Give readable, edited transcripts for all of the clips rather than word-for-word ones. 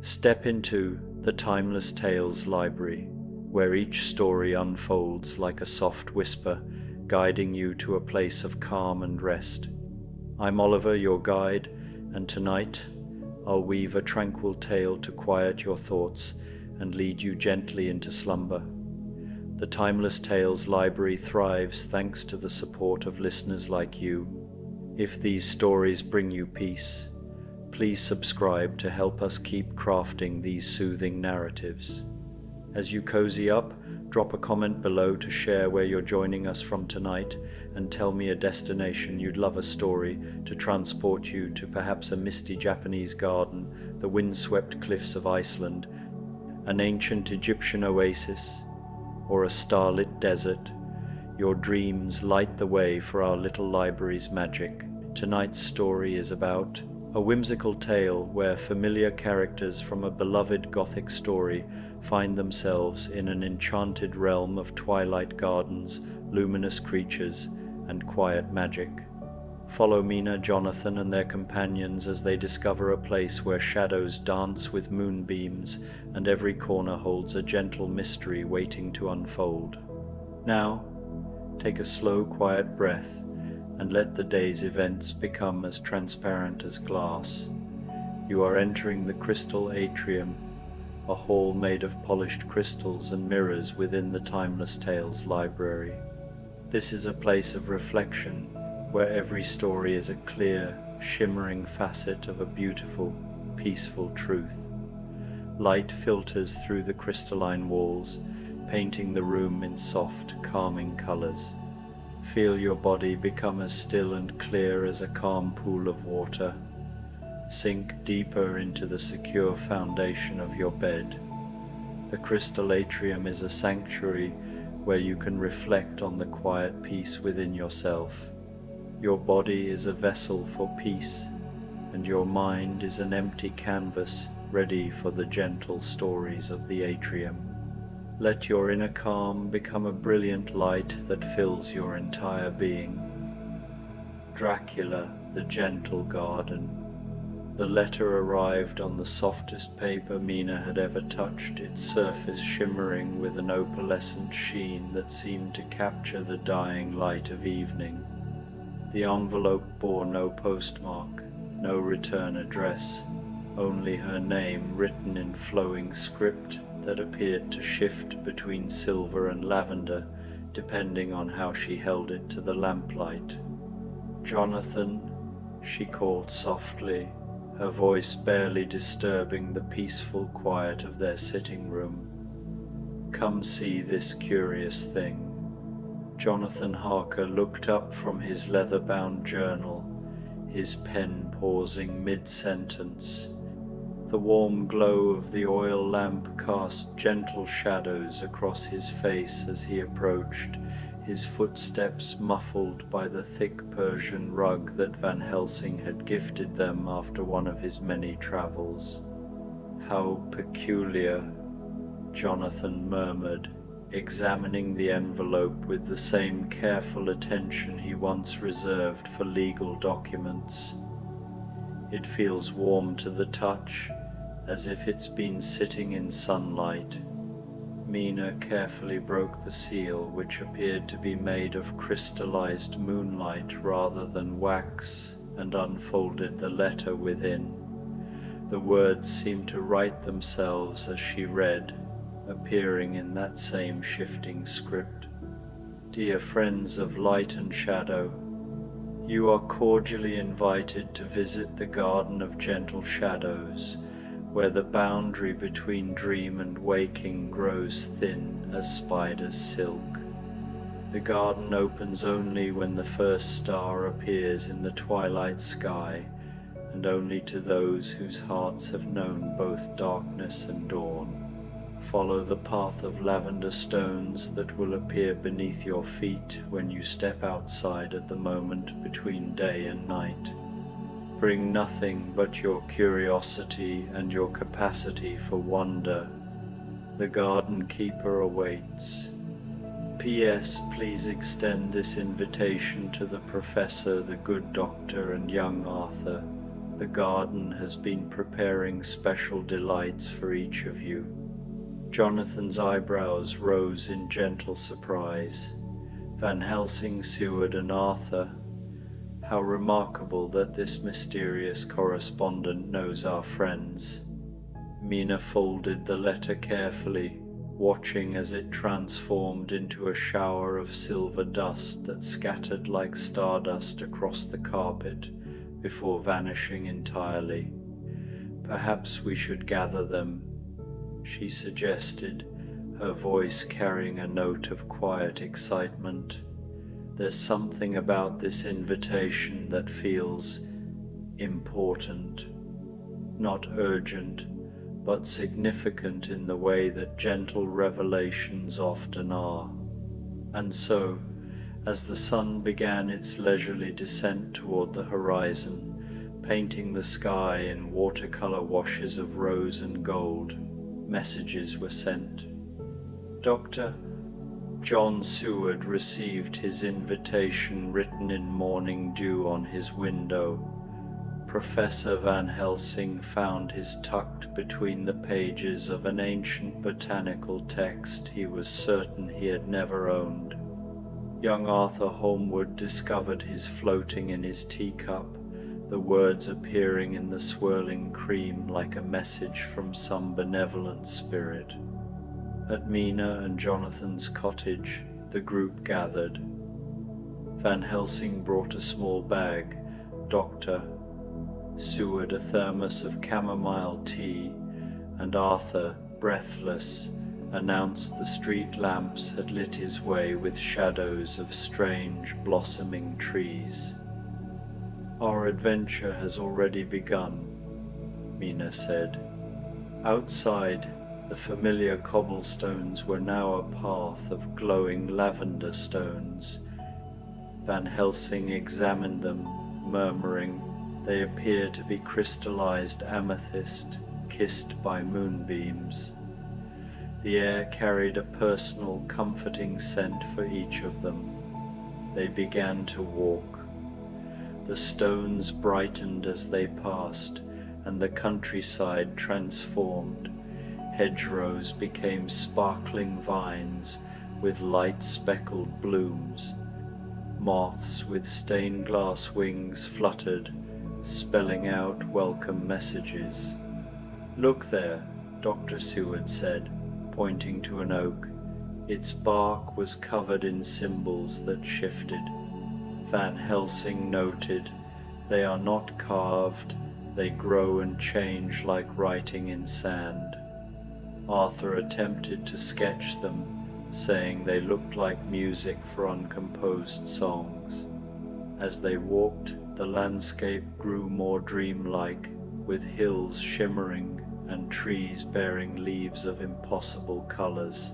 Step into the Timeless Tales Library, where each story unfolds like a soft whisper, guiding you to a place of calm and rest. I'm Oliver, your guide, and tonight I'll weave a tranquil tale to quiet your thoughts and lead you gently into slumber. The Timeless Tales Library thrives thanks to the support of listeners like you. If these stories bring you peace, please subscribe to help us keep crafting these soothing narratives. As you cozy up, drop a comment below to share where you're joining us from tonight, and tell me a destination you'd love a story to transport you to, perhaps a misty Japanese garden, the windswept cliffs of Iceland, an ancient Egyptian oasis, or a starlit desert. Your dreams light the way for our little library's magic. Tonight's story is about a whimsical tale where familiar characters from a beloved Gothic story find themselves in an enchanted realm of twilight gardens, luminous creatures, and quiet magic. Follow Mina, Jonathan, and their companions as they discover a place where shadows dance with moonbeams, and every corner holds a gentle mystery waiting to unfold. Now, take a slow, quiet breath and let the day's events become as transparent as glass. You are entering the Crystal Atrium, a hall made of polished crystals and mirrors within the Timeless Tales Library. This is a place of reflection, where every story is a clear, shimmering facet of a beautiful, peaceful truth. Light filters through the crystalline walls, painting the room in soft, calming colors. Feel your body become as still and clear as a calm pool of water. Sink deeper into the secure foundation of your bed. The Crystal Atrium is a sanctuary where you can reflect on the quiet peace within yourself. Your body is a vessel for peace, and your mind is an empty canvas ready for the gentle stories of the atrium. Let your inner calm become a brilliant light that fills your entire being. Dracula, the Gentle Garden. The letter arrived on the softest paper Mina had ever touched, its surface shimmering with an opalescent sheen that seemed to capture the dying light of evening. The envelope bore no postmark, no return address, only her name written in flowing script that appeared to shift between silver and lavender, depending on how she held it to the lamplight. "Jonathan," she called softly, her voice barely disturbing the peaceful quiet of their sitting room. "Come see this curious thing." Jonathan Harker looked up from his leather-bound journal, his pen pausing mid-sentence. The warm glow of the oil lamp cast gentle shadows across his face as he approached, his footsteps muffled by the thick Persian rug that Van Helsing had gifted them after one of his many travels. "How peculiar," Jonathan murmured, examining the envelope with the same careful attention he once reserved for legal documents. "It feels warm to the touch, as if it's been sitting in sunlight." Mina carefully broke the seal, which appeared to be made of crystallized moonlight rather than wax, and unfolded the letter within. The words seemed to write themselves as she read, appearing in that same shifting script. "Dear friends of light and shadow, you are cordially invited to visit the Garden of Gentle Shadows, where the boundary between dream and waking grows thin as spider's silk. The garden opens only when the first star appears in the twilight sky, and only to those whose hearts have known both darkness and dawn. Follow the path of lavender stones that will appear beneath your feet when you step outside at the moment between day and night. Bring nothing but your curiosity and your capacity for wonder. The garden keeper awaits. P.S. Please extend this invitation to the professor, the good doctor, and young Arthur. The garden has been preparing special delights for each of you." Jonathan's eyebrows rose in gentle surprise. Van Helsing, Seward, and Arthur. How remarkable that this mysterious correspondent knows our friends. Mina folded the letter carefully, watching as it transformed into a shower of silver dust that scattered like stardust across the carpet before vanishing entirely. "Perhaps we should gather them," she suggested, her voice carrying a note of quiet excitement. "There's something about this invitation that feels important, not urgent, but significant in the way that gentle revelations often are." And so, as the sun began its leisurely descent toward the horizon, painting the sky in watercolor washes of rose and gold, messages were sent. Dr. John Seward received his invitation written in morning dew on his window. Professor Van Helsing found his tucked between the pages of an ancient botanical text he was certain he had never owned. Young Arthur Holmwood discovered his floating in his teacup, the words appearing in the swirling cream like a message from some benevolent spirit. At Mina and Jonathan's cottage, the group gathered. Van Helsing brought a small bag, Dr. Seward a thermos of chamomile tea, and Arthur, breathless, announced the street lamps had lit his way with shadows of strange blossoming trees. "Our adventure has already begun," Mina said. Outside, the familiar cobblestones were now a path of glowing lavender stones. Van Helsing examined them, murmuring, "They appear to be crystallized amethyst, kissed by moonbeams." The air carried a personal, comforting scent for each of them. They began to walk. The stones brightened as they passed, and the countryside transformed. Hedgerows became sparkling vines with light-speckled blooms. Moths with stained glass wings fluttered, spelling out welcome messages. "Look there," Dr. Seward said, pointing to an oak. Its bark was covered in symbols that shifted. Van Helsing noted, "They are not carved, they grow and change like writing in sand." Arthur attempted to sketch them, saying they looked like music for uncomposed songs. As they walked, the landscape grew more dreamlike, with hills shimmering and trees bearing leaves of impossible colors.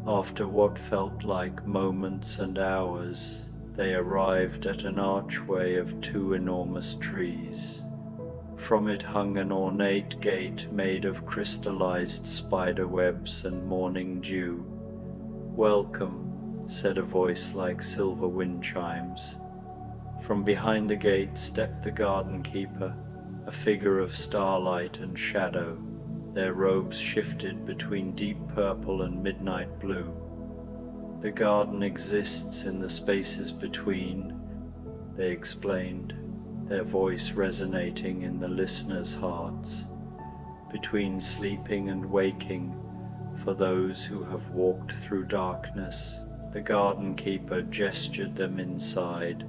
After what felt like moments and hours, they arrived at an archway of two enormous trees. From it hung an ornate gate made of crystallized spider webs and morning dew. "Welcome," said a voice like silver wind chimes. From behind the gate stepped the garden keeper, a figure of starlight and shadow. Their robes shifted between deep purple and midnight blue. "The garden exists in the spaces between," they explained, their voice resonating in the listeners' hearts. "Between sleeping and waking, for those who have walked through darkness." The garden keeper gestured them inside.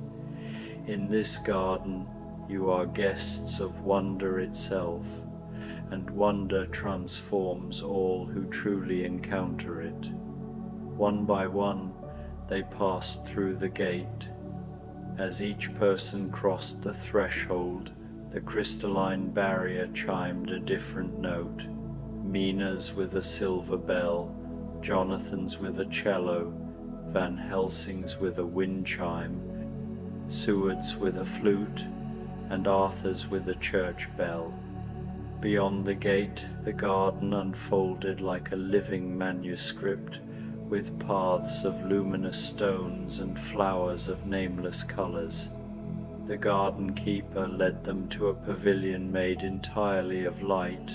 "In this garden, you are guests of wonder itself, and wonder transforms all who truly encounter it." One by one, they passed through the gate. As each person crossed the threshold, the crystalline barrier chimed a different note. Mina's with a silver bell, Jonathan's with a cello, Van Helsing's with a wind chime, Seward's with a flute, and Arthur's with a church bell. Beyond the gate, the garden unfolded like a living manuscript, with paths of luminous stones and flowers of nameless colors. The garden keeper led them to a pavilion made entirely of light,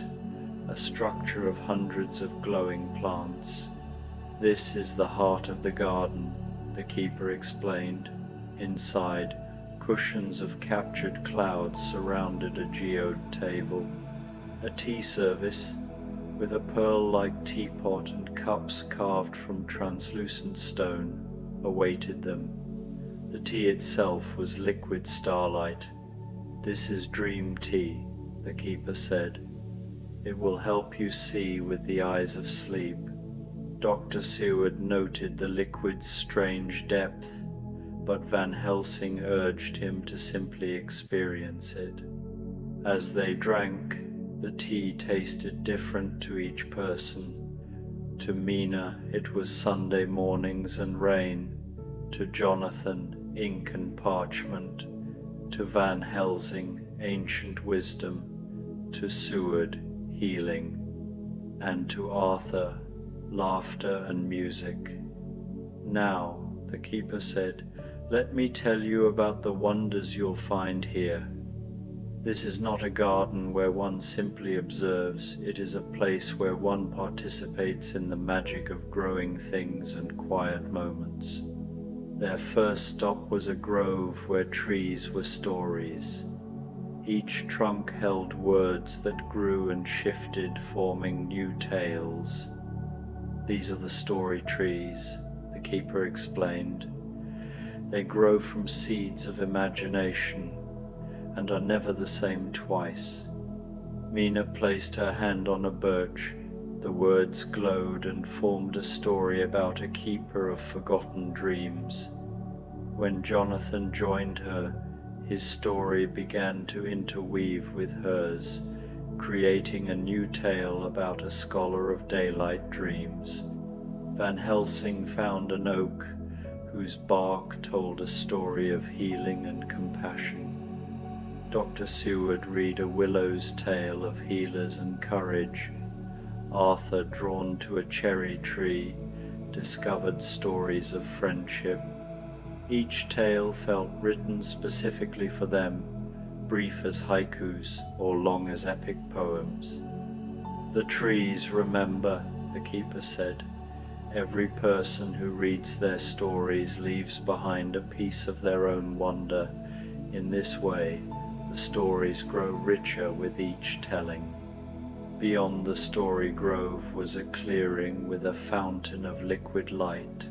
a structure of hundreds of glowing plants. "This is the heart of the garden," the keeper explained. Inside, cushions of captured clouds surrounded a geode table. A tea service, with a pearl-like teapot and cups carved from translucent stone, awaited them. The tea itself was liquid starlight. "This is dream tea," the keeper said. "It will help you see with the eyes of sleep." Dr. Seward noted the liquid's strange depth, but Van Helsing urged him to simply experience it. As they drank, the tea tasted different to each person. To Mina it was Sunday mornings and rain, to Jonathan ink and parchment, to Van Helsing ancient wisdom, to Seward healing, and to Arthur laughter and music. "Now," the keeper said, "let me tell you about the wonders you'll find here. This is not a garden where one simply observes, it is a place where one participates in the magic of growing things and quiet moments." Their first stop was a grove where trees were stories. Each trunk held words that grew and shifted, forming new tales. "These are the story trees," the keeper explained. "They grow from seeds of imagination and are never the same twice." Mina placed her hand on a birch. The words glowed and formed a story about a keeper of forgotten dreams. When Jonathan joined her, his story began to interweave with hers, creating a new tale about a scholar of daylight dreams. Van Helsing found an oak whose bark told a story of healing and compassion. Dr. Seward read a willow's tale of healers and courage. Arthur, drawn to a cherry tree, discovered stories of friendship. Each tale felt written specifically for them, brief as haikus or long as epic poems. "The trees remember," the keeper said. "Every person who reads their stories leaves behind a piece of their own wonder. In this way, the stories grow richer with each telling." Beyond the story grove was a clearing with a fountain of liquid light.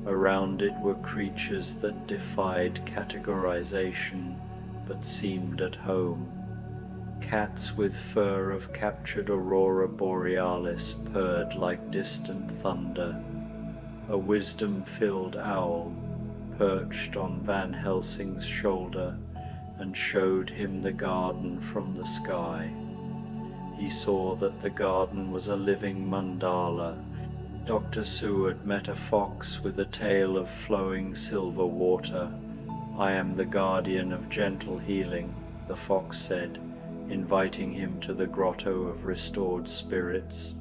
Around it were creatures that defied categorization but seemed at home. Cats with fur of captured aurora borealis purred like distant thunder. A wisdom-filled owl perched on Van Helsing's shoulder and showed him the garden from the sky. He saw that the garden was a living mandala. Dr. Seward met a fox with a tail of flowing silver water. "I am the guardian of gentle healing," the fox said, inviting him to the grotto of restored spirits.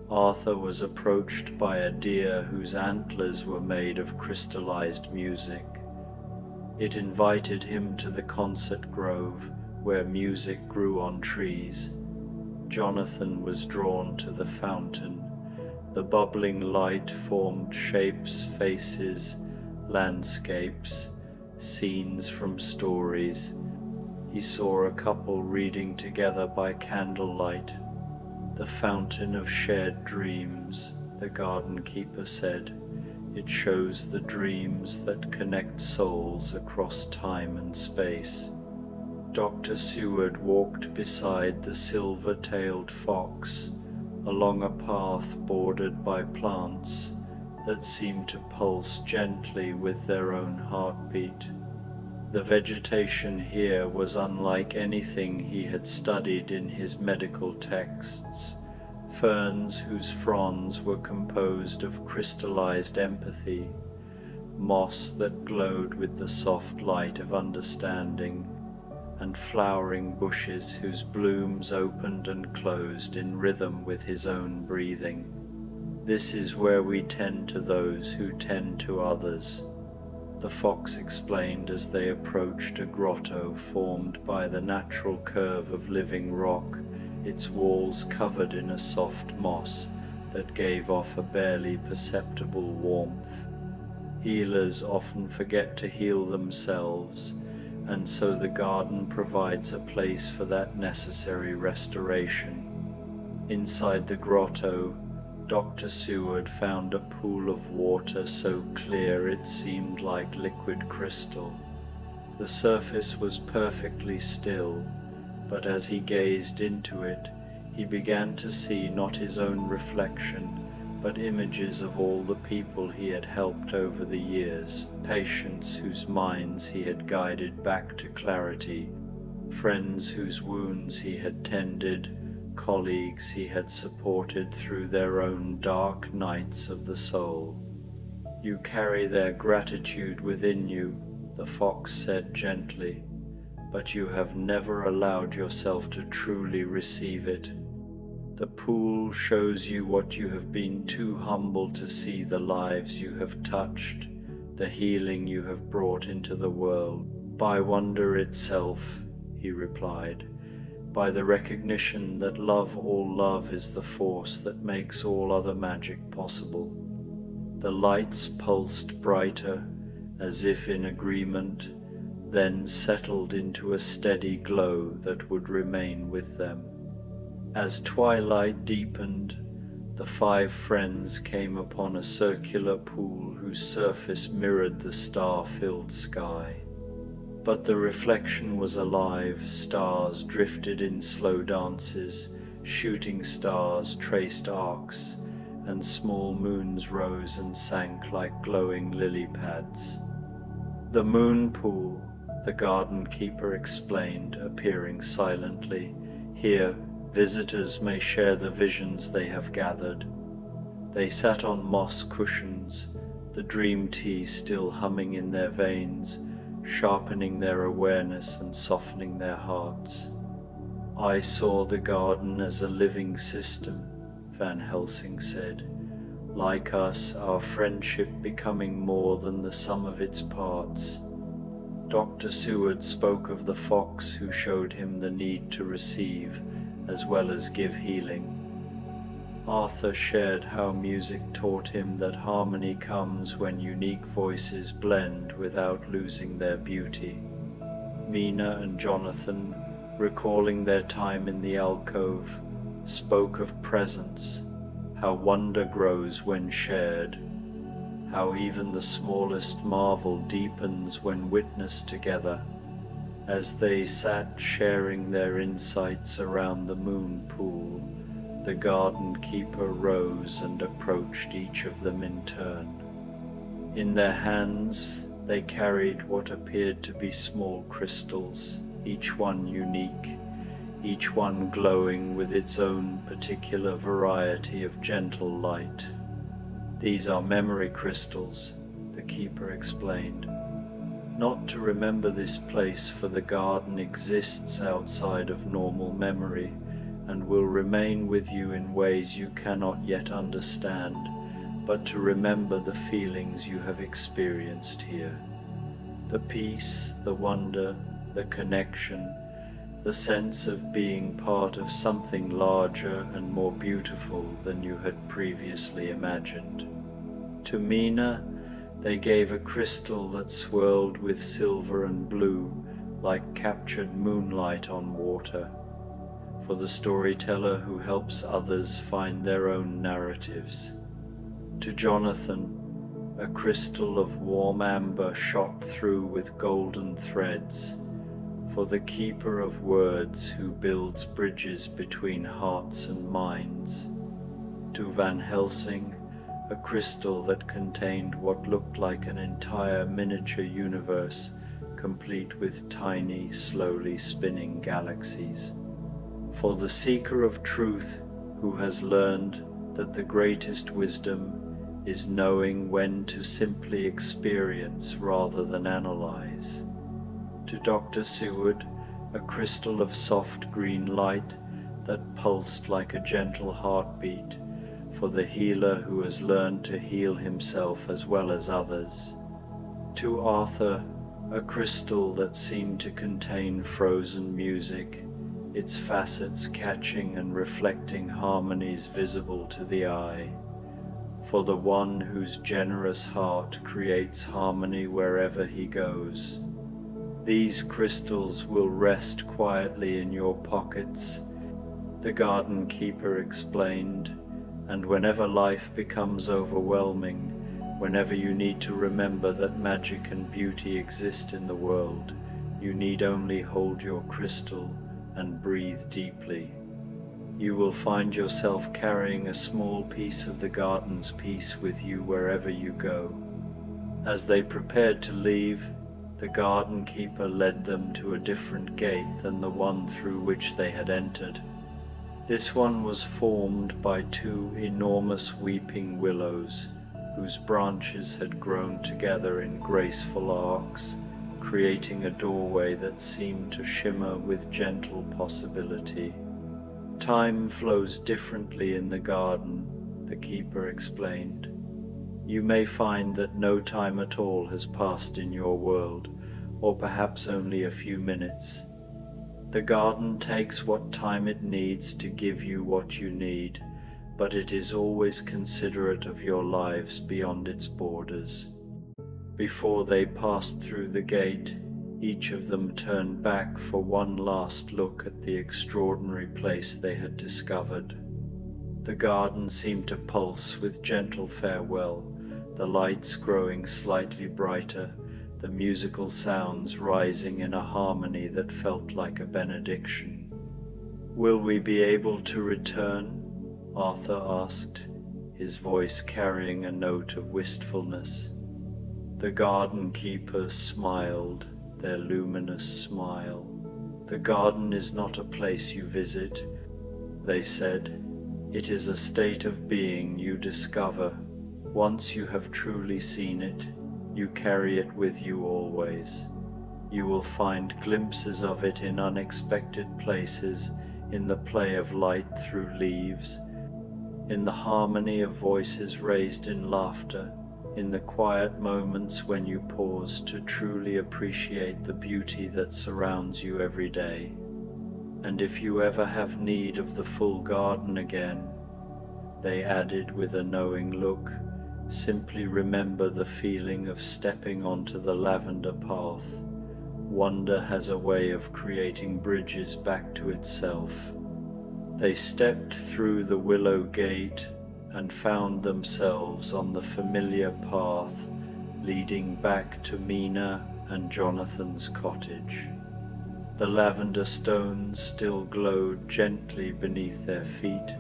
Arthur was approached by a deer whose antlers were made of crystallized music. It invited him to the concert grove, where music grew on trees. Jonathan was drawn to the fountain. The bubbling light formed shapes, faces, landscapes, scenes from stories. He saw a couple reading together by candlelight. "The fountain of shared dreams," the garden keeper said. "It shows the dreams that connect souls across time and space." Dr. Seward walked beside the silver-tailed fox, along a path bordered by plants that seemed to pulse gently with their own heartbeat. The vegetation here was unlike anything he had studied in his medical texts. Ferns whose fronds were composed of crystallized empathy, moss that glowed with the soft light of understanding, and flowering bushes whose blooms opened and closed in rhythm with his own breathing. "This is where we tend to those who tend to others." the fox explained as they approached a grotto formed by the natural curve of living rock, its walls covered in a soft moss that gave off a barely perceptible warmth. Healers often forget to heal themselves, and so the garden provides a place for that necessary restoration. Inside the grotto, Dr. Seward found a pool of water so clear it seemed like liquid crystal. The surface was perfectly still, but as he gazed into it, he began to see not his own reflection, but images of all the people he had helped over the years, patients whose minds he had guided back to clarity, friends whose wounds he had tended, colleagues he had supported through their own dark nights of the soul. "You carry their gratitude within you," the fox said gently, "but you have never allowed yourself to truly receive it. The pool shows you what you have been too humble to see, the lives you have touched, the healing you have brought into the world. By wonder itself," he replied, "by the recognition that all love is the force that makes all other magic possible." The lights pulsed brighter, as if in agreement, then settled into a steady glow that would remain with them. As twilight deepened, the 5 friends came upon a circular pool whose surface mirrored the star-filled sky. But the reflection was alive. Stars drifted in slow dances, shooting stars traced arcs, and small moons rose and sank like glowing lily pads. "The moon pool," the garden keeper explained, appearing silently. "Here, visitors may share the visions they have gathered." They sat on moss cushions, the dream tea still humming in their veins, sharpening their awareness and softening their hearts. "I saw the garden as a living system," Van Helsing said. "Like us, our friendship becoming more than the sum of its parts." Dr. Seward spoke of the fox who showed him the need to receive as well as give healing. Arthur shared how music taught him that harmony comes when unique voices blend without losing their beauty. Mina and Jonathan, recalling their time in the alcove, spoke of presence, how wonder grows when shared, how even the smallest marvel deepens when witnessed together. As they sat sharing their insights around the moon pool, the garden keeper rose and approached each of them in turn. In their hands they carried what appeared to be small crystals, each one unique, each one glowing with its own particular variety of gentle light. "These are memory crystals," the keeper explained. "Not to remember this place, for the garden exists outside of normal memory and will remain with you in ways you cannot yet understand, but to remember the feelings you have experienced here. The peace, the wonder, the connection, the sense of being part of something larger and more beautiful than you had previously imagined." To Mina, they gave a crystal that swirled with silver and blue like captured moonlight on water, for the storyteller who helps others find their own narratives. To Jonathan, a crystal of warm amber shot through with golden threads, for the keeper of words who builds bridges between hearts and minds. To Van Helsing, a crystal that contained what looked like an entire miniature universe, complete with tiny, slowly spinning galaxies. For the seeker of truth who has learned that the greatest wisdom is knowing when to simply experience rather than analyze. To Dr. Seward, a crystal of soft green light that pulsed like a gentle heartbeat, for the healer who has learned to heal himself as well as others. To Arthur, a crystal that seemed to contain frozen music, its facets catching and reflecting harmonies visible to the eye. For the one whose generous heart creates harmony wherever he goes. These crystals will rest quietly in your pockets, the garden keeper explained, and whenever life becomes overwhelming, whenever you need to remember that magic and beauty exist in the world, you need only hold your crystal and breathe deeply. You will find yourself carrying a small piece of the garden's peace with you wherever you go. As they prepared to leave, the garden keeper led them to a different gate than the one through which they had entered. This one was formed by two enormous weeping willows, whose branches had grown together in graceful arcs, creating a doorway that seemed to shimmer with gentle possibility. Time flows differently in the garden, the keeper explained. You may find that no time at all has passed in your world, or perhaps only a few minutes. The garden takes what time it needs to give you what you need, but it is always considerate of your lives beyond its borders. Before they passed through the gate, each of them turned back for one last look at the extraordinary place they had discovered. The garden seemed to pulse with gentle farewell, the lights growing slightly brighter, the musical sounds rising in a harmony that felt like a benediction. "Will we be able to return?" Arthur asked, his voice carrying a note of wistfulness. The garden keepers smiled, their luminous smile. "The garden is not a place you visit," they said. "It is a state of being you discover. Once you have truly seen it, you carry it with you always. You will find glimpses of it in unexpected places, in the play of light through leaves, in the harmony of voices raised in laughter, in the quiet moments when you pause to truly appreciate the beauty that surrounds you every day. And if you ever have need of the full garden again," they added with a knowing look, "simply remember the feeling of stepping onto the lavender path. Wonder has a way of creating bridges back to itself." They stepped through the willow gate and found themselves on the familiar path leading back to Mina and Jonathan's cottage. The lavender stones still glowed gently beneath their feet,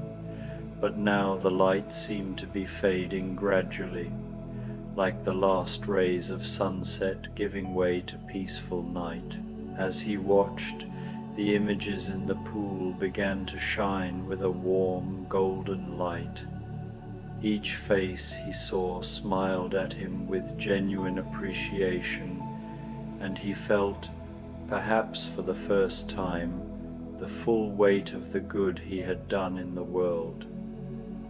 but now the light seemed to be fading gradually, like the last rays of sunset giving way to peaceful night. As he watched, the images in the pool began to shine with a warm golden light. Each face he saw smiled at him with genuine appreciation, and he felt, perhaps for the first time, the full weight of the good he had done in the world.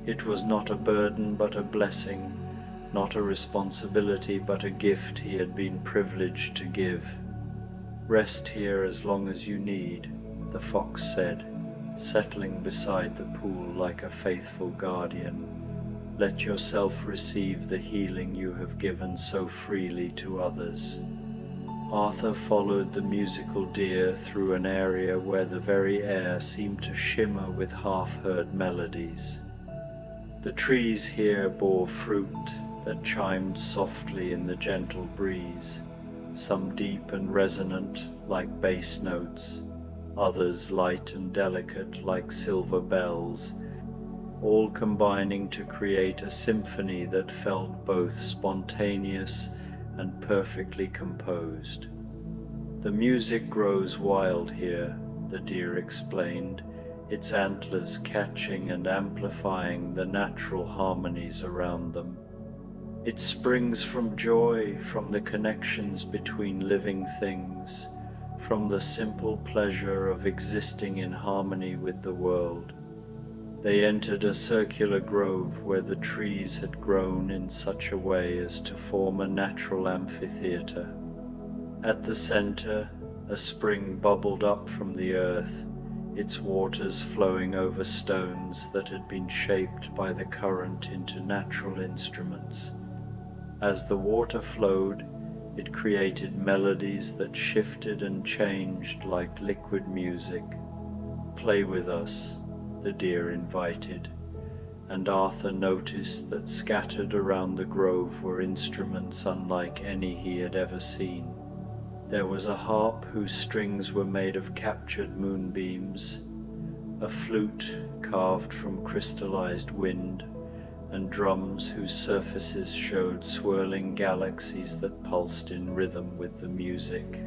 It was not a burden but a blessing, not a responsibility but a gift he had been privileged to give. "Rest here as long as you need," the fox said, settling beside the pool like a faithful guardian. "Let yourself receive the healing you have given so freely to others." Arthur followed the musical deer through an area where the very air seemed to shimmer with half-heard melodies. The trees here bore fruit that chimed softly in the gentle breeze, some deep and resonant like bass notes, others light and delicate like silver bells, all combining to create a symphony that felt both spontaneous and perfectly composed. "The music grows wild here," the deer explained, its antlers catching and amplifying the natural harmonies around them. "It springs from joy, from the connections between living things, from the simple pleasure of existing in harmony with the world. They entered a circular grove where the trees had grown in such a way as to form a natural amphitheatre. At the center, a spring bubbled up from the earth, its waters flowing over stones that had been shaped by the current into natural instruments. As the water flowed, it created melodies that shifted and changed like liquid music. "Play with us," the deer invited, and Arthur noticed that scattered around the grove were instruments unlike any he had ever seen. There was a harp whose strings were made of captured moonbeams, a flute carved from crystallized wind, and drums whose surfaces showed swirling galaxies that pulsed in rhythm with the music.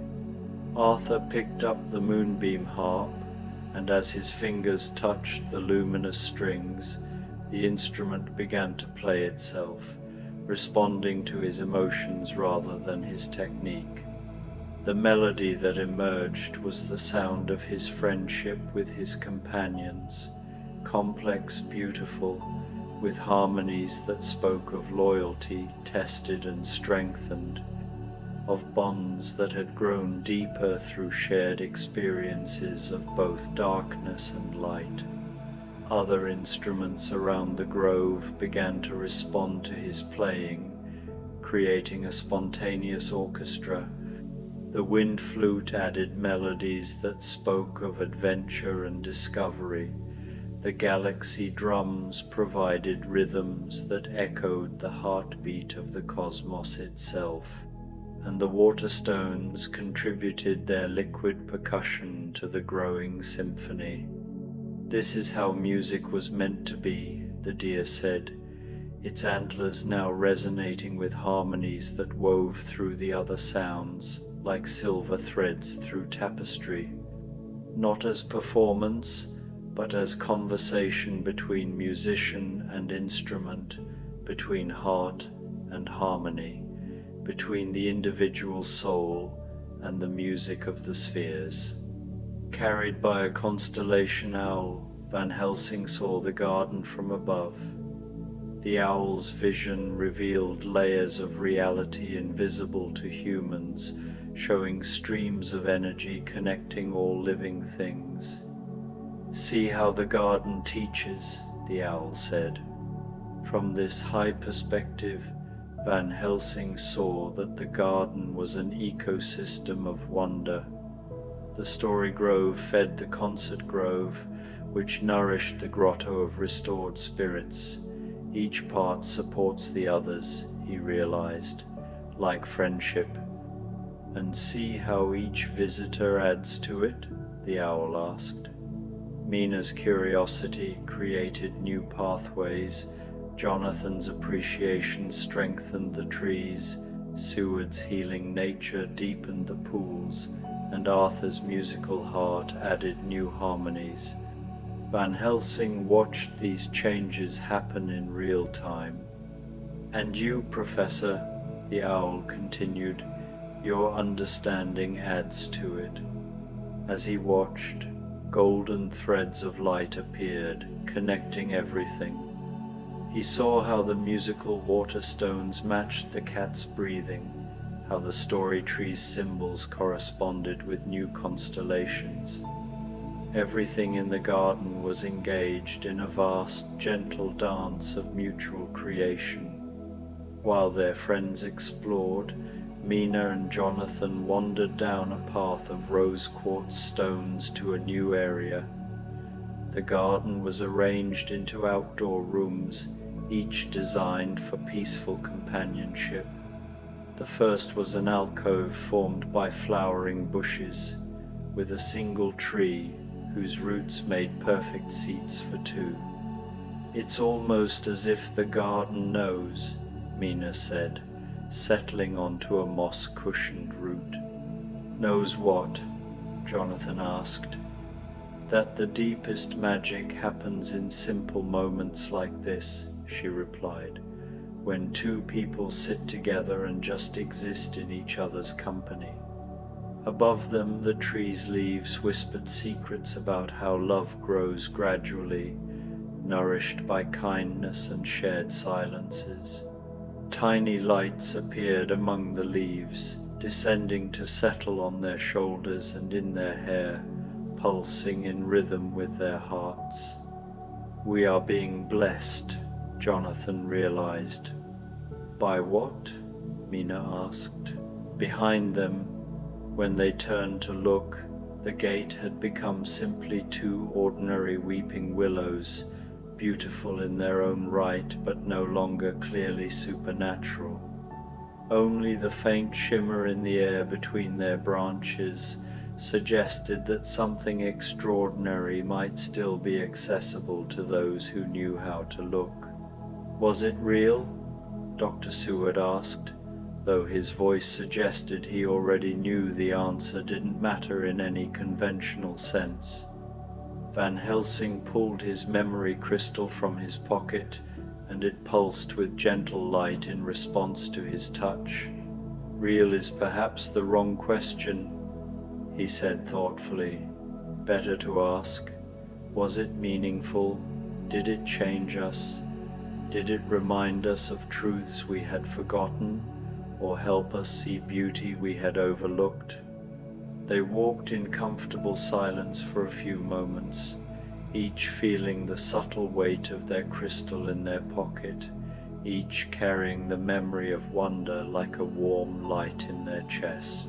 Arthur picked up the moonbeam harp, and as his fingers touched the luminous strings, the instrument began to play itself, responding to his emotions rather than his technique. The melody that emerged was the sound of his friendship with his companions, complex, beautiful, with harmonies that spoke of loyalty tested and strengthened, of bonds that had grown deeper through shared experiences of both darkness and light. Other instruments around the grove began to respond to his playing, creating a spontaneous orchestra. The wind flute added melodies that spoke of adventure and discovery. The galaxy drums provided rhythms that echoed the heartbeat of the cosmos itself, and the waterstones contributed their liquid percussion to the growing symphony. "This is how music was meant to be," the deer said, its antlers now resonating with harmonies that wove through the other sounds, like silver threads through tapestry. Not as performance, but as conversation between musician and instrument, between heart and harmony, between the individual soul and the music of the spheres. Carried by a constellation owl, Van Helsing saw the garden from above. The owl's vision revealed layers of reality invisible to humans, showing streams of energy connecting all living things. "See how the garden teaches," the owl said. From this high perspective, Van Helsing saw that the garden was an ecosystem of wonder. The story grove fed the concert grove, which nourished the grotto of restored spirits. Each part supports the others, he realized, like friendship. "And see how each visitor adds to it?" the owl asked. Mina's curiosity created new pathways. Jonathan's appreciation strengthened the trees. Seward's healing nature deepened the pools, and Arthur's musical heart added new harmonies. Van Helsing watched these changes happen in real time. "And you, Professor," the owl continued, "your understanding adds to it." As he watched, golden threads of light appeared, connecting everything. He saw how the musical waterstones matched the cat's breathing, how the story tree's symbols corresponded with new constellations. Everything in the garden was engaged in a vast, gentle dance of mutual creation. While their friends explored, Mina and Jonathan wandered down a path of rose quartz stones to a new area. The garden was arranged into outdoor rooms, each designed for peaceful companionship. The first was an alcove formed by flowering bushes, with a single tree whose roots made perfect seats for two. "It's almost as if the garden knows," Mina said, settling onto a moss-cushioned root. "Knows what?" Jonathan asked. "That the deepest magic happens in simple moments like this," she replied, "when two people sit together and just exist in each other's company." Above them, the tree's leaves whispered secrets about how love grows gradually, nourished by kindness and shared silences. Tiny lights appeared among the leaves, descending to settle on their shoulders and in their hair, pulsing in rhythm with their hearts. "We are being blessed," Jonathan realized. "By what?" Mina asked. Behind them, when they turned to look, the gate had become simply two ordinary weeping willows, beautiful in their own right but no longer clearly supernatural. Only the faint shimmer in the air between their branches suggested that something extraordinary might still be accessible to those who knew how to look. "Was it real?" Dr. Seward asked, though his voice suggested he already knew the answer didn't matter in any conventional sense. Van Helsing pulled his memory crystal from his pocket, and it pulsed with gentle light in response to his touch. "Real is perhaps the wrong question," he said thoughtfully. "Better to ask, was it meaningful? Did it change us? Did it remind us of truths we had forgotten, or help us see beauty we had overlooked?" They walked in comfortable silence for a few moments, each feeling the subtle weight of their crystal in their pocket, each carrying the memory of wonder like a warm light in their chest.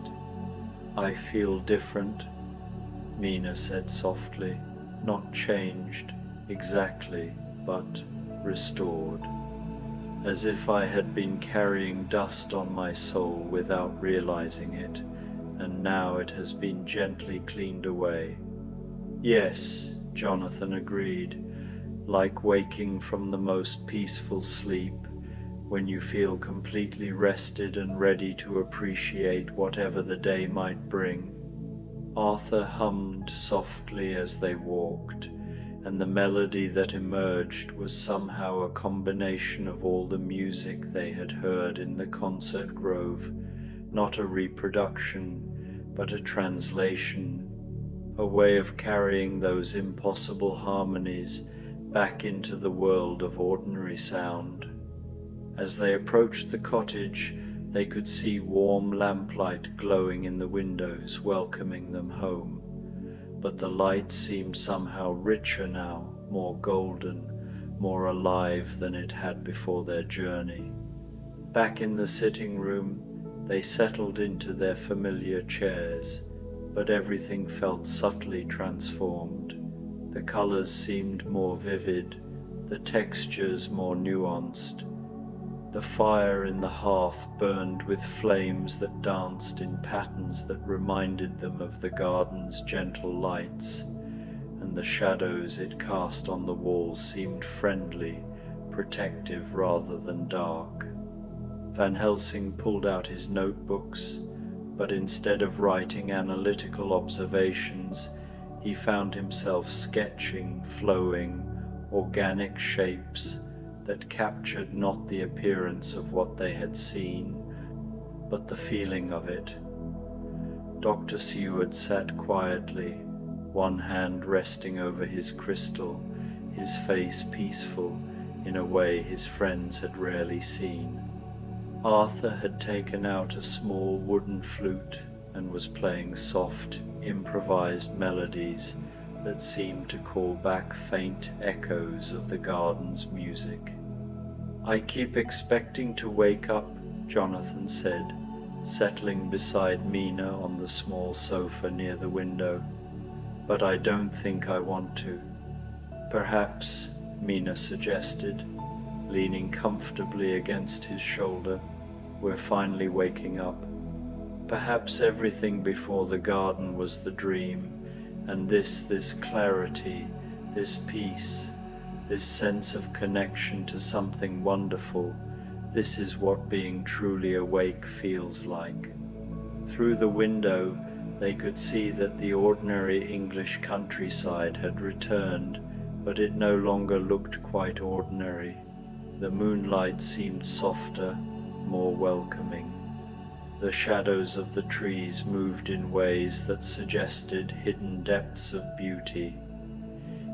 "I feel different," Mina said softly, "not changed exactly, but restored. As if I had been carrying dust on my soul without realizing it, and now it has been gently cleaned away." "Yes," Jonathan agreed, "like waking from the most peaceful sleep, when you feel completely rested and ready to appreciate whatever the day might bring." Arthur hummed softly as they walked, and the melody that emerged was somehow a combination of all the music they had heard in the concert grove, not a reproduction, but a translation, a way of carrying those impossible harmonies back into the world of ordinary sound. As they approached the cottage, they could see warm lamplight glowing in the windows, welcoming them home. But the light seemed somehow richer now, more golden, more alive than it had before their journey. Back in the sitting room, they settled into their familiar chairs, but everything felt subtly transformed. The colors seemed more vivid, the textures more nuanced. The fire in the hearth burned with flames that danced in patterns that reminded them of the garden's gentle lights, and the shadows it cast on the walls seemed friendly, protective rather than dark. Van Helsing pulled out his notebooks, but instead of writing analytical observations, he found himself sketching flowing, organic shapes that captured not the appearance of what they had seen, but the feeling of it. Dr. Seward sat quietly, one hand resting over his crystal, his face peaceful in a way his friends had rarely seen. Arthur had taken out a small wooden flute and was playing soft, improvised melodies that seemed to call back faint echoes of the garden's music. "I keep expecting to wake up," Jonathan said, settling beside Mina on the small sofa near the window, "but I don't think I want to." "Perhaps," Mina suggested, leaning comfortably against his shoulder, "we're finally waking up. Perhaps everything before the garden was the dream, and this clarity, this peace, this sense of connection to something wonderful, this is what being truly awake feels like." Through the window, they could see that the ordinary English countryside had returned, but it no longer looked quite ordinary. The moonlight seemed softer, more welcoming. The shadows of the trees moved in ways that suggested hidden depths of beauty.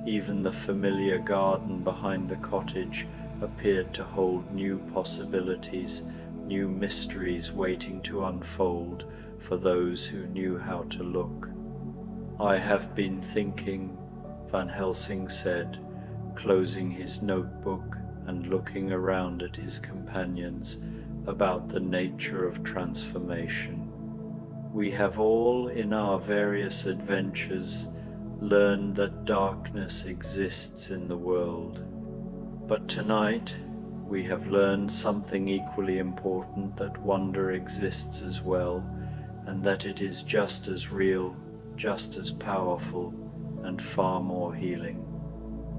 Even the familiar garden behind the cottage appeared to hold new possibilities, new mysteries waiting to unfold for those who knew how to look. "I have been thinking," Van Helsing said, closing his notebook and looking around at his companions, "about the nature of transformation. We have all, in our various adventures, learned that darkness exists in the world. But tonight we have learned something equally important, that wonder exists as well, and that it is just as real, just as powerful, and far more healing.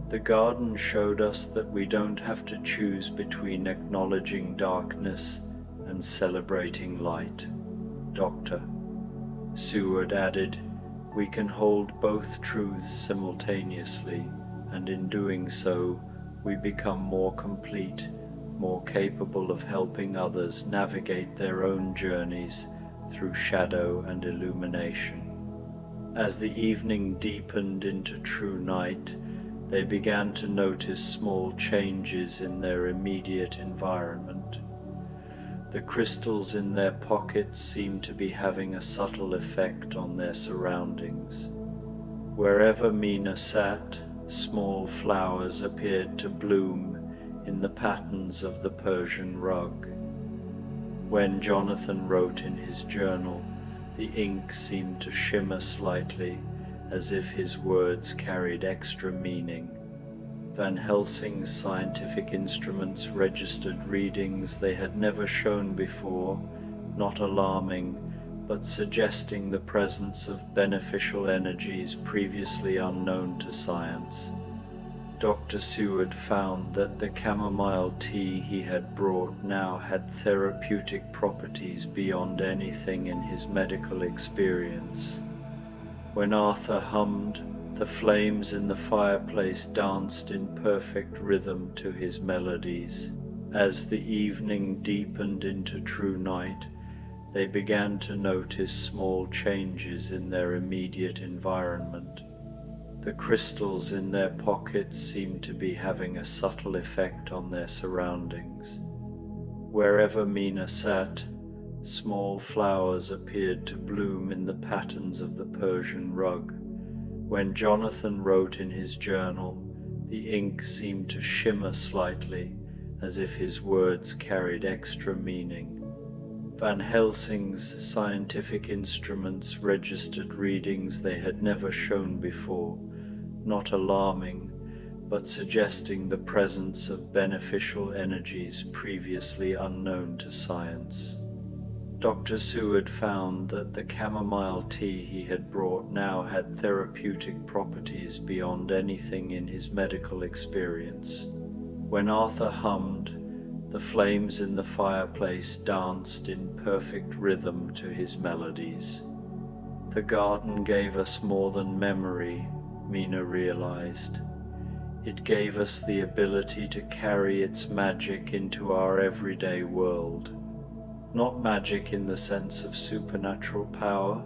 The garden showed us that we don't have to choose between acknowledging darkness and celebrating light." Dr. Seward added, "We can hold both truths simultaneously, and in doing so, we become more complete, more capable of helping others navigate their own journeys through shadow and illumination." As the evening deepened into true night, they began to notice small changes in their immediate environment. The crystals in their pockets seemed to be having a subtle effect on their surroundings. Wherever Mina sat, small flowers appeared to bloom in the patterns of the Persian rug. When Jonathan wrote in his journal, the ink seemed to shimmer slightly, as if his words carried extra meaning. Van Helsing's scientific instruments registered readings they had never shown before, not alarming, but suggesting the presence of beneficial energies previously unknown to science. Dr. Seward found that the chamomile tea he had brought now had therapeutic properties beyond anything in his medical experience. When Arthur hummed, the flames in the fireplace danced in perfect rhythm to his melodies. As the evening deepened into true night, they began to notice small changes in their immediate environment. The crystals in their pockets seemed to be having a subtle effect on their surroundings. Wherever Mina sat, small flowers appeared to bloom in the patterns of the Persian rug. When Jonathan wrote in his journal, the ink seemed to shimmer slightly, as if his words carried extra meaning. Van Helsing's scientific instruments registered readings they had never shown before, not alarming, but suggesting the presence of beneficial energies previously unknown to science. Dr. Seward found that the chamomile tea he had brought now had therapeutic properties beyond anything in his medical experience. When Arthur hummed, the flames in the fireplace danced in perfect rhythm to his melodies. The garden gave us more than memory, Mina realized. It gave us the ability to carry its magic into our everyday world. Not magic in the sense of supernatural power,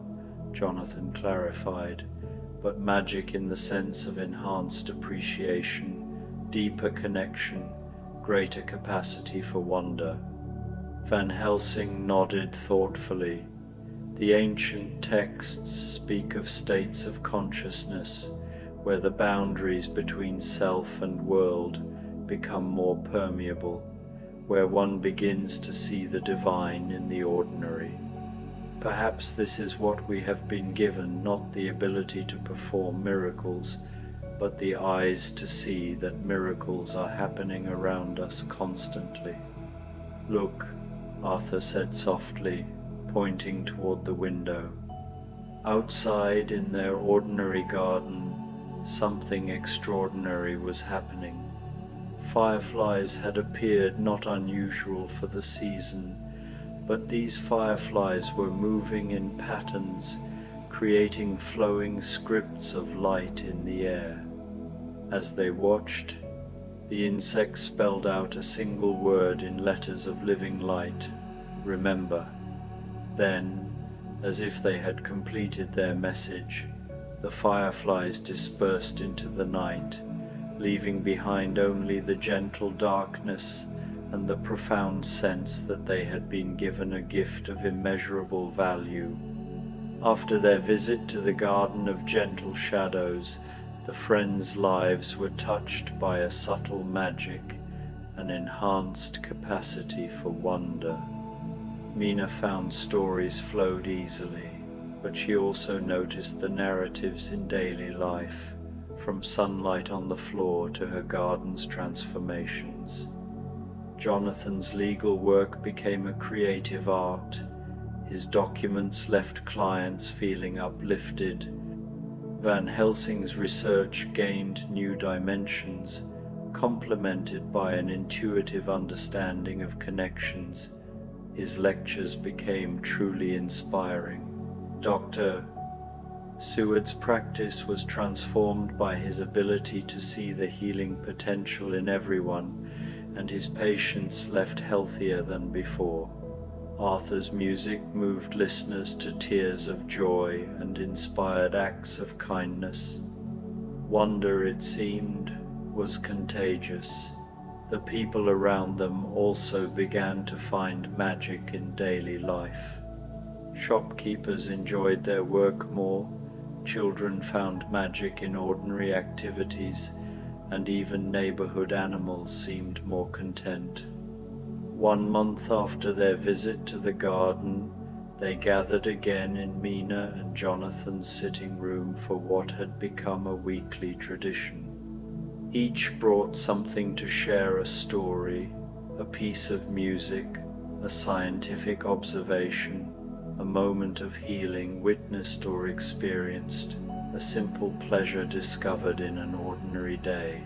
Jonathan clarified, but magic in the sense of enhanced appreciation, deeper connection, greater capacity for wonder. Van Helsing nodded thoughtfully. The ancient texts speak of states of consciousness, where the boundaries between self and world become more permeable, where one begins to see the divine in the ordinary. Perhaps this is what we have been given, not the ability to perform miracles, but the eyes to see that miracles are happening around us constantly. "Look," Arthur said softly, pointing toward the window. Outside in their ordinary garden, something extraordinary was happening. Fireflies had appeared, not unusual for the season, but these fireflies were moving in patterns, creating flowing scripts of light in the air. As they watched, the insects spelled out a single word in letters of living light: "Remember." Then, as if they had completed their message, The fireflies dispersed into the night, leaving behind only the gentle darkness and the profound sense that they had been given a gift of immeasurable value. After their visit to the Garden of Gentle Shadows, the friends' lives were touched by a subtle magic, an enhanced capacity for wonder. Mina found stories flowed easily, but she also noticed the narratives in daily life, from sunlight on the floor to her garden's transformations. Jonathan's legal work became a creative art. His documents left clients feeling uplifted. Van Helsing's research gained new dimensions, complemented by an intuitive understanding of connections. His lectures became truly inspiring. Dr. Seward's practice was transformed by his ability to see the healing potential in everyone, and his patients left healthier than before. Arthur's music moved listeners to tears of joy and inspired acts of kindness. Wonder, it seemed, was contagious. The people around them also began to find magic in daily life. Shopkeepers enjoyed their work more, children found magic in ordinary activities, and even neighborhood animals seemed more content. 1 month after their visit to the garden, they gathered again in Mina and Jonathan's sitting room for what had become a weekly tradition. Each brought something to share: a story, a piece of music, a scientific observation, a moment of healing witnessed or experienced, a simple pleasure discovered in an ordinary day.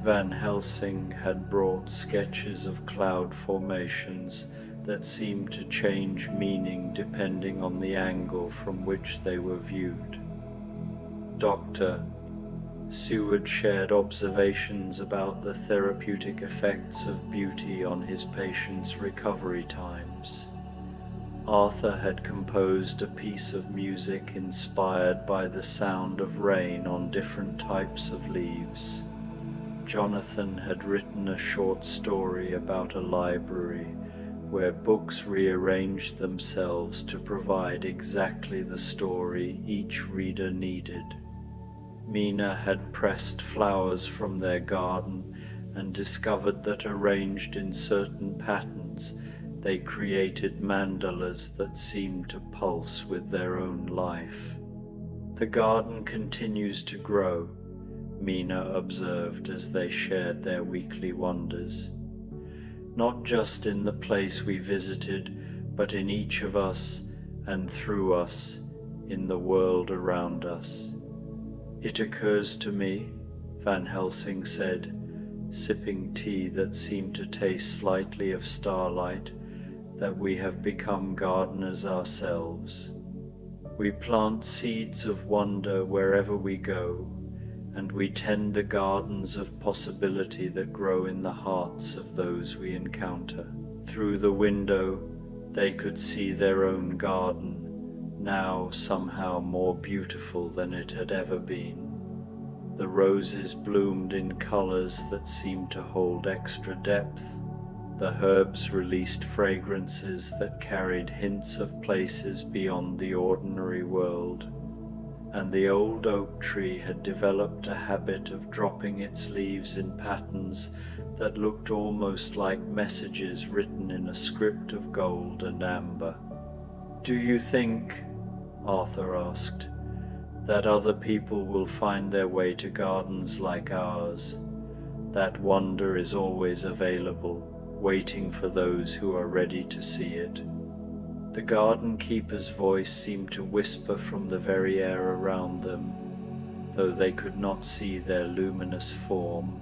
Van Helsing had brought sketches of cloud formations that seemed to change meaning depending on the angle from which they were viewed. Dr. Seward shared observations about the therapeutic effects of beauty on his patients' recovery times. Arthur had composed a piece of music inspired by the sound of rain on different types of leaves. Jonathan had written a short story about a library where books rearranged themselves to provide exactly the story each reader needed. Mina had pressed flowers from their garden and discovered that arranged in certain patterns, they created mandalas that seemed to pulse with their own life. "The garden continues to grow," Mina observed as they shared their weekly wonders. "Not just in the place we visited, but in each of us and through us, in the world around us. It occurs to me," Van Helsing said, sipping tea that seemed to taste slightly of starlight, "that we have become gardeners ourselves. We plant seeds of wonder wherever we go, and we tend the gardens of possibility that grow in the hearts of those we encounter." Through the window, they could see their own garden, now somehow more beautiful than it had ever been. The roses bloomed in colors that seemed to hold extra depth. The herbs released fragrances that carried hints of places beyond the ordinary world. And the old oak tree had developed a habit of dropping its leaves in patterns that looked almost like messages written in a script of gold and amber. "Do you think," Arthur asked, "that other people will find their way to gardens like ours? That wonder is always available, waiting for those who are ready to see it." The garden keeper's voice seemed to whisper from the very air around them, though they could not see their luminous form.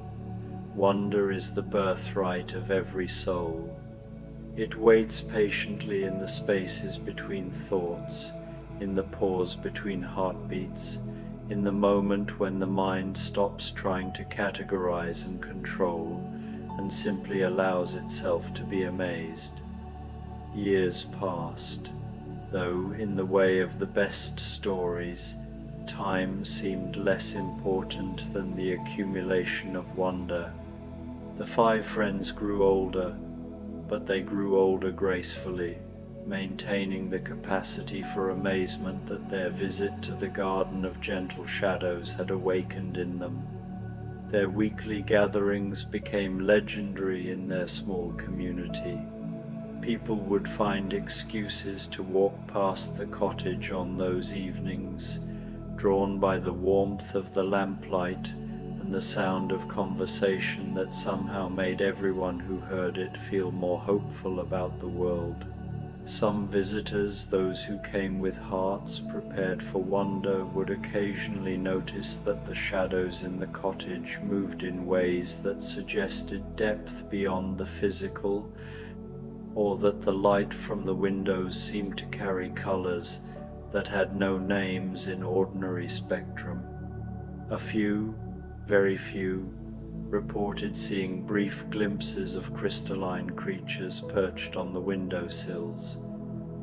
"Wonder is the birthright of every soul. It waits patiently in the spaces between thoughts, in the pause between heartbeats, in the moment when the mind stops trying to categorize and control, and simply allows itself to be amazed." Years passed, though in the way of the best stories, time seemed less important than the accumulation of wonder. The 5 friends grew older, but they grew older gracefully, maintaining the capacity for amazement that their visit to the Garden of Gentle Shadows had awakened in them. Their weekly gatherings became legendary in their small community. People would find excuses to walk past the cottage on those evenings, drawn by the warmth of the lamplight and the sound of conversation that somehow made everyone who heard it feel more hopeful about the world. Some visitors, those who came with hearts prepared for wonder, would occasionally notice that the shadows in the cottage moved in ways that suggested depth beyond the physical, or that the light from the windows seemed to carry colors that had no names in ordinary spectrum. A few, very few, reported seeing brief glimpses of crystalline creatures perched on the windowsills,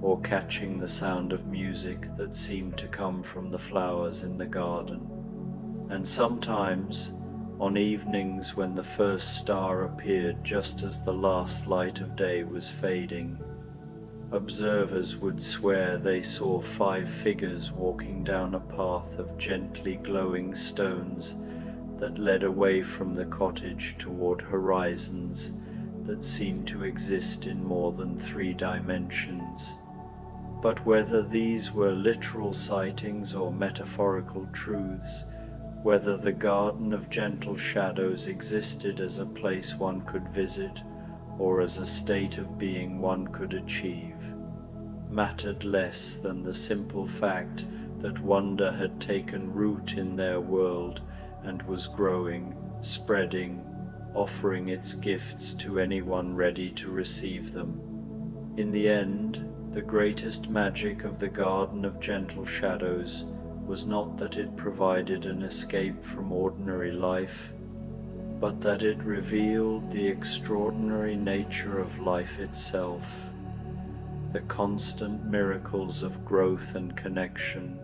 or catching the sound of music that seemed to come from the flowers in the garden. And sometimes, on evenings when the first star appeared just as the last light of day was fading, observers would swear they saw 5 figures walking down a path of gently glowing stones that led away from the cottage toward horizons that seemed to exist in more than 3 dimensions. But whether these were literal sightings or metaphorical truths, whether the Garden of Gentle Shadows existed as a place one could visit or as a state of being one could achieve, mattered less than the simple fact that wonder had taken root in their world and was growing, spreading, offering its gifts to anyone ready to receive them. In the end, the greatest magic of the Garden of Gentle Shadows was not that it provided an escape from ordinary life, but that it revealed the extraordinary nature of life itself, the constant miracles of growth and connection,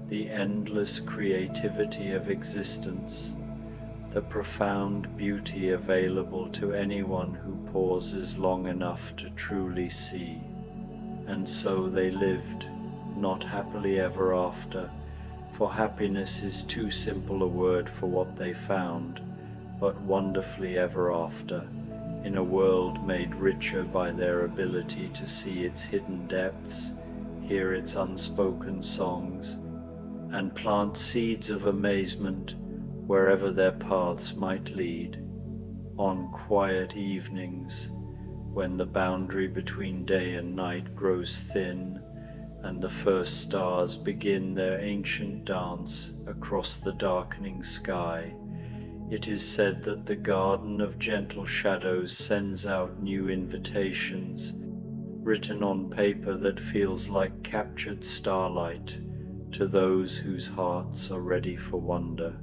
the endless creativity of existence, the profound beauty available to anyone who pauses long enough to truly see. And so they lived, not happily ever after, for happiness is too simple a word for what they found, but wonderfully ever after, in a world made richer by their ability to see its hidden depths, hear its unspoken songs, and plant seeds of amazement wherever their paths might lead. On quiet evenings, when the boundary between day and night grows thin, and the first stars begin their ancient dance across the darkening sky, it is said that the Garden of Gentle Shadows sends out new invitations, written on paper that feels like captured starlight, to those whose hearts are ready for wonder.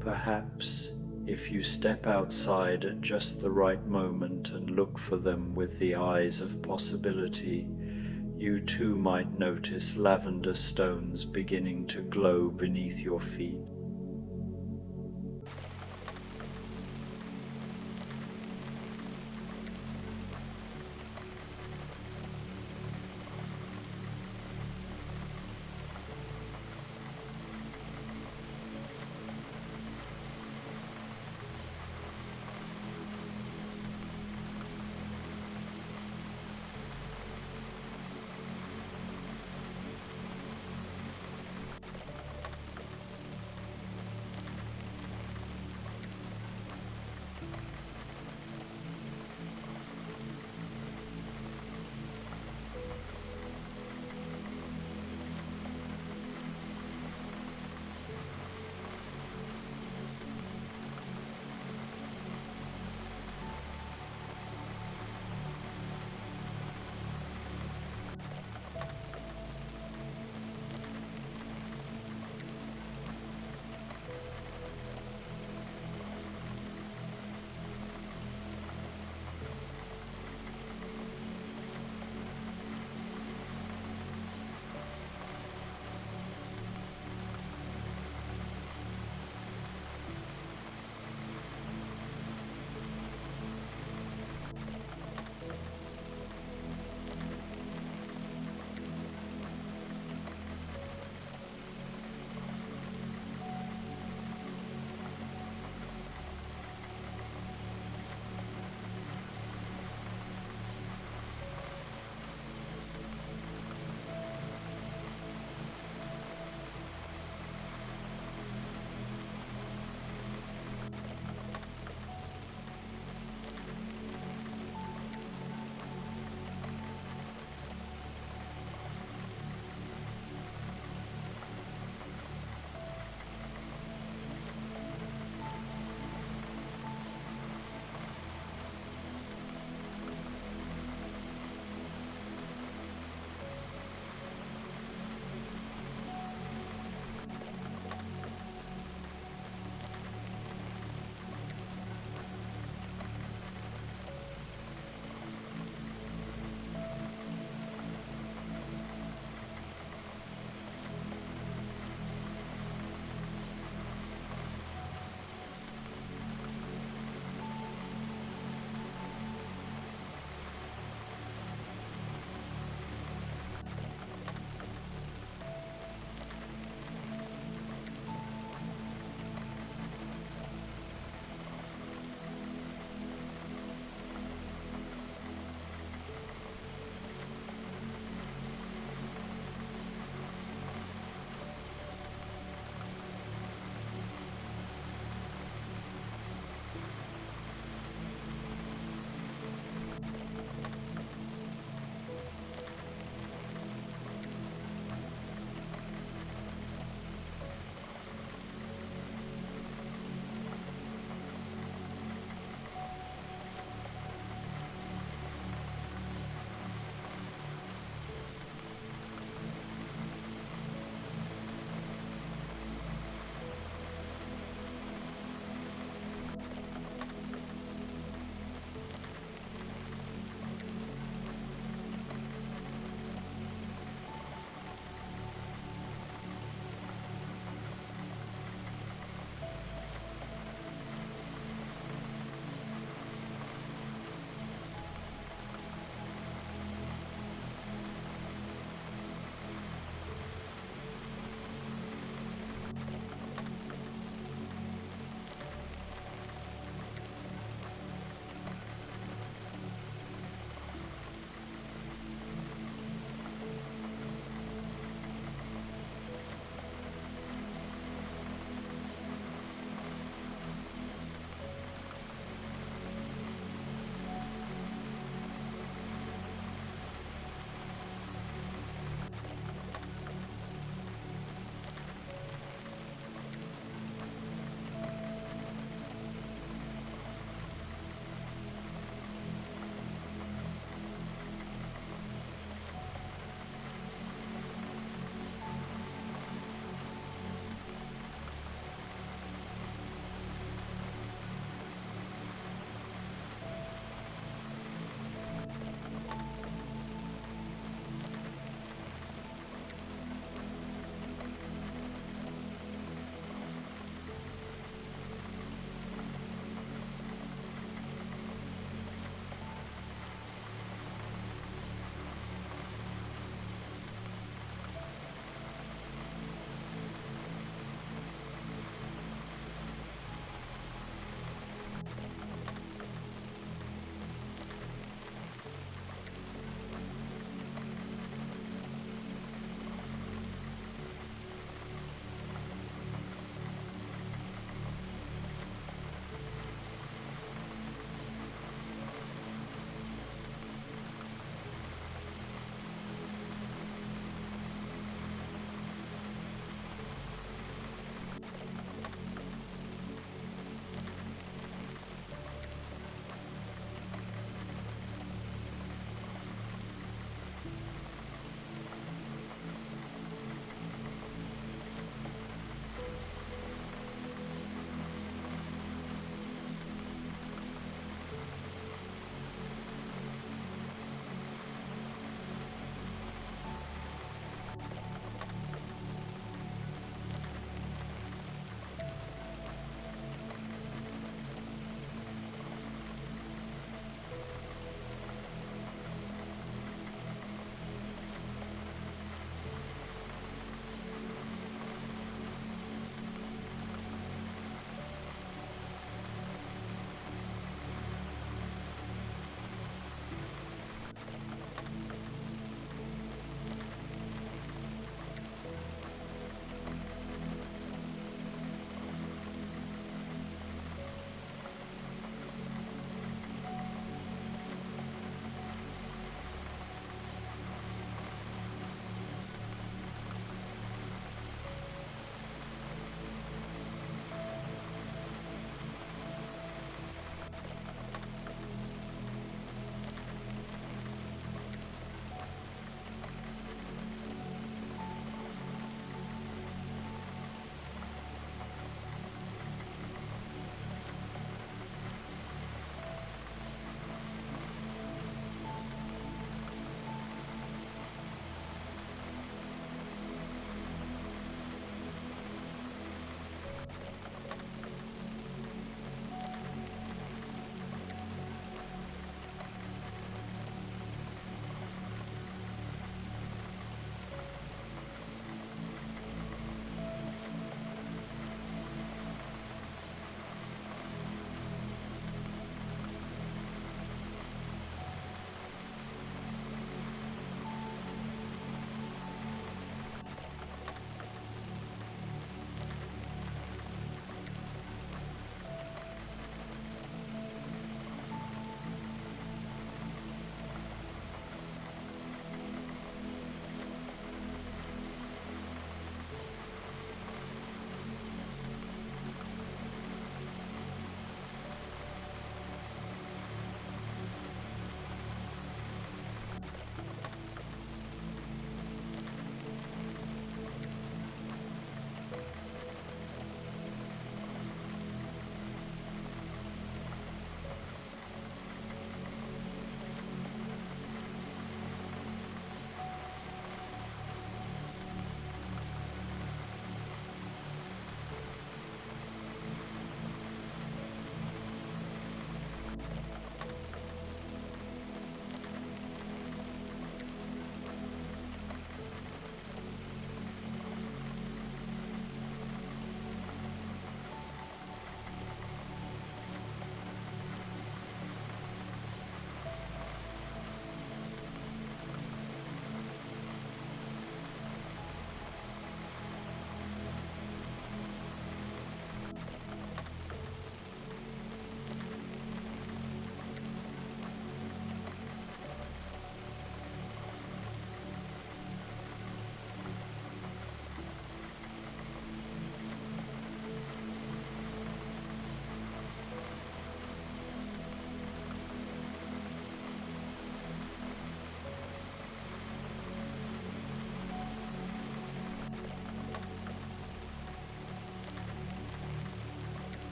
Perhaps, if you step outside at just the right moment and look for them with the eyes of possibility, you too might notice lavender stones beginning to glow beneath your feet.